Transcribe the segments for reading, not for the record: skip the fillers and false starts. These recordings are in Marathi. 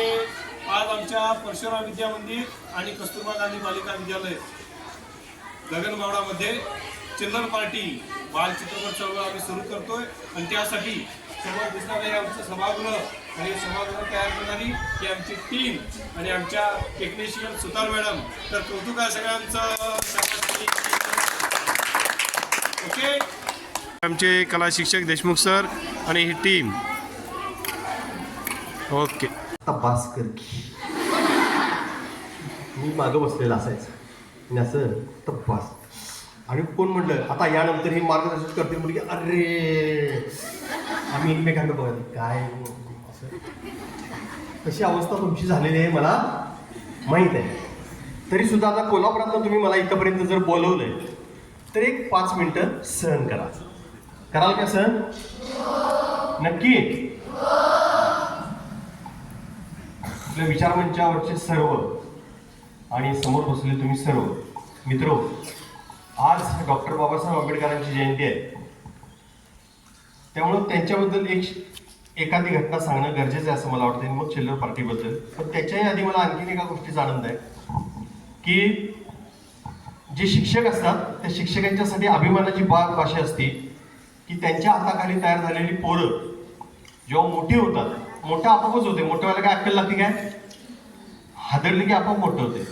आज आमच्या परशुराम विद्या मंदिर आणि कस्तुरबा गांधी बालिका विद्यालय गगनबावडामध्ये चिल्ड्रन पार्टी बाल चित्रपट चळवळ आम्ही सुरू करतोय आणि त्यासाठी समोर दिसणारे हे आमचं सभागृह आणि सभागृह तयार करणारी ही आमची टीम आणि आमच्या टेक्निशियन सुतार मॅडम. तर कौतुक आहे सगळ्यांचं. ओके, आमचे कला शिक्षक देशमुख सर आणि ही टीम. ओके, भास्कर की मी मागं बसलेला असायचं आणि असं तपास आणि कोण म्हटलं आता यानंतर हे मार्गदर्शन करते मुलगी. अरे आम्ही एकमेकांना बघत काय असं कशी अवस्था तुमची झालेली आहे मला माहीत आहे. तरीसुद्धा आता कोल्हापुरातनं तुम्ही मला इथंपर्यंत जर बोलवलंय तर एक 5 मिनटं सहन करा. कराल का सहन? नक्की. आपल्या विचारमंचावरचे सर्व आणि समोर बसलेले तुम्ही सर्व मित्र, आज डॉक्टर बाबासाहेब आंबेडकरांची जयंती आहे. त्यामुळं त्यांच्याबद्दल एखादी घटना सांगणं गरजेचं आहे असं मला वाटतं. मग चिल्ड्रन पार्टीबद्दल पण त्याच्याही आधी मला आणखीन एका गोष्टीचा आनंद आहे की जे शिक्षक असतात त्या शिक्षकांच्यासाठी अभिमानाची भाषा असते की त्यांच्या हाताखाली तयार झालेली पोरं जेव्हा मोठी होतात, मोठं आपोआपच होते. मोठं व्हायला काय अक्कल लागते काय? हादरली की आपोआप मोठं होते.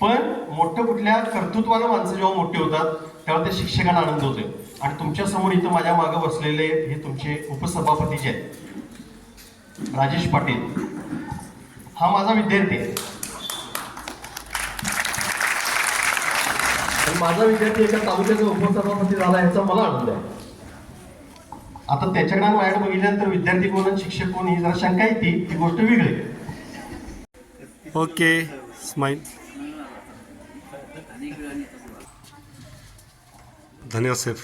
पण मोठं कुठल्या कर्तृत्वानं माणसं जेव्हा मोठी होतात तेव्हा त्या शिक्षकांना आनंद होते. आणि तुमच्या समोर इथं माझ्या मागं बसलेले हे तुमचे उपसभापती जे आहेत राजेश पाटील, हा माझा विद्यार्थी आहे. माझा विद्यार्थी एका तालुक्याचा उपसभापती झाला याचा मला आनंद आहे. आता त्याच्याकडे माझ्याकडे बघितल्यानंतर विद्यार्थी कोण आणि शिक्षक कोण ही जरा शंका येते, ती गोष्ट वेगळी. Okay, smile. धन्यवाद सर.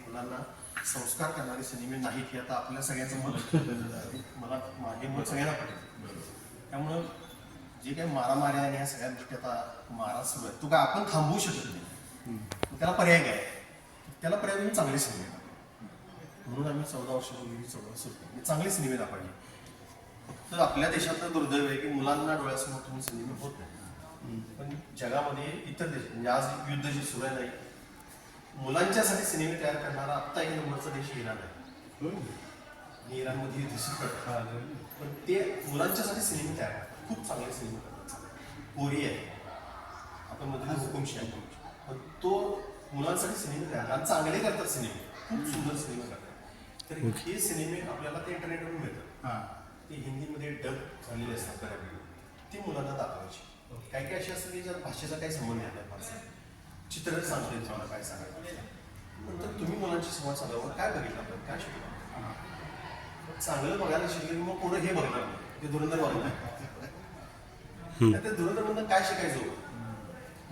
मुलांना संस्कार करणारे सिनेमे नाहीत हे आता आपल्या सगळ्यांचं मला माझे मत सगळ्यांना पडेल. त्यामुळं जे काही मारामाऱ्या आणि ह्या सगळ्या गोष्टी आता मारा सुरू आहे तो काय आपण थांबवू शकत नाही. त्याला पर्याय काय? त्याला पर्याय तुम्ही चांगले सिनेमे म्हणून आम्ही 14 वर्षापूर्वी 14 सुरू चांगले सिनेमे दाखवले. तर आपल्या देशातलं दुर्दैव आहे की मुलांना डोळ्यासमोर तुम्ही सिनेमे होत नाही. पण जगामध्ये इतर देश म्हणजे आज युद्ध जे सुरू आहे नाही, मुलांच्यासाठी सिनेमे तयार करणारा आत्ता 1 नंबरचा देश इराण आहे. इराणमध्ये युद्ध सुरू करतात पण ते मुलांच्यासाठी सिनेमे तयार करतात. खूप चांगले सिनेमे करतात. कोरिया आहे आपण मध्ये हुकुमशाही आहे पण तो मुलांसाठी सिनेमे तयार करतात. चांगले करतात सिनेमे, खूप सुंदर सिनेमे करतात. तर हे सिनेमे आपल्याला ते इंटरनेटवरून मिळतात. ते हिंदीमध्ये डब झालेले असतात बऱ्यापैकी, ते मुलांना दाखवायचे. काही काही असे असतं की ज्या भाषेचा काही संबंध नाही आपल्या चित्र सांगते तुम्हाला काय सांगायचं. नंतर तुम्ही मुलांची संवाद साधावर काय बघितलं आपण काय शिकलं चांगलं बघायला शिकले मग पुढे हे बघणार नाही ते धुरंधर बघणार. त्या धुरंधरमधनं काय शिकायचं?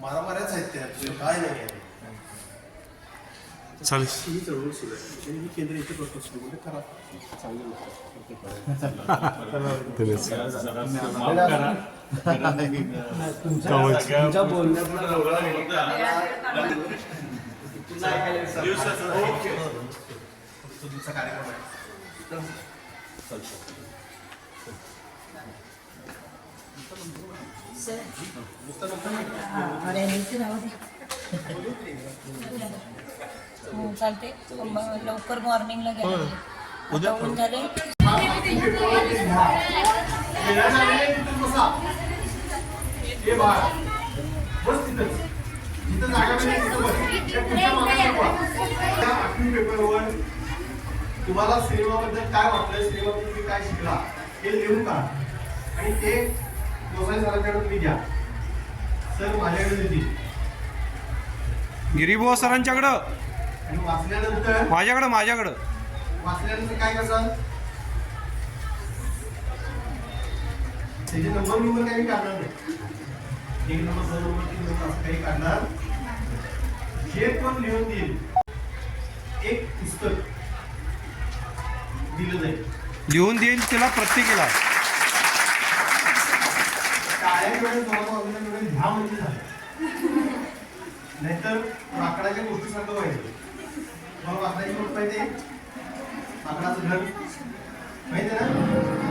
मारामाऱ्याच आहेत त्या, काय नाही आहे. चालेल. ही चळवळ सुरू आहे ही केंद्र इथे करतो सुरू म्हणजे करा चांगलं तुमच्या बोलण्यात तुमचा कार्यक्रम आहे. चालते लवकर मॉर्निंगला गेले उद्या झाले. पेपरवर तुम्हाला सिनेमाबद्दल काय वाटलं, सिनेमाबद्दल तुम्ही काय शिकला हे लिहून काढा आणि ते गोसाई सरांच्याकडे तुम्ही द्या. सर माझ्याकडे देतील गिरीबुवा सरांच्याकडं आणि वाचल्यानंतर माझ्याकडं वाचल्यानंतर काय करसाल त्याचे नंबर काही काढणार नाही. 1 नंबर 2 नंबर 3 नंबर असं काही काढणार. जे पण लिहून देईल एक पुस्तक दिलं जाईल. लिहून देईल त्याला प्रत्येकीला. ह्या म्हणजे झालं नाहीतर माकडाच्या गोष्टीसारखं व्हायचं. तुम्हाला वाकडाची रोड माहिती आहे? वाकडाचं घर माहिती आहे ना?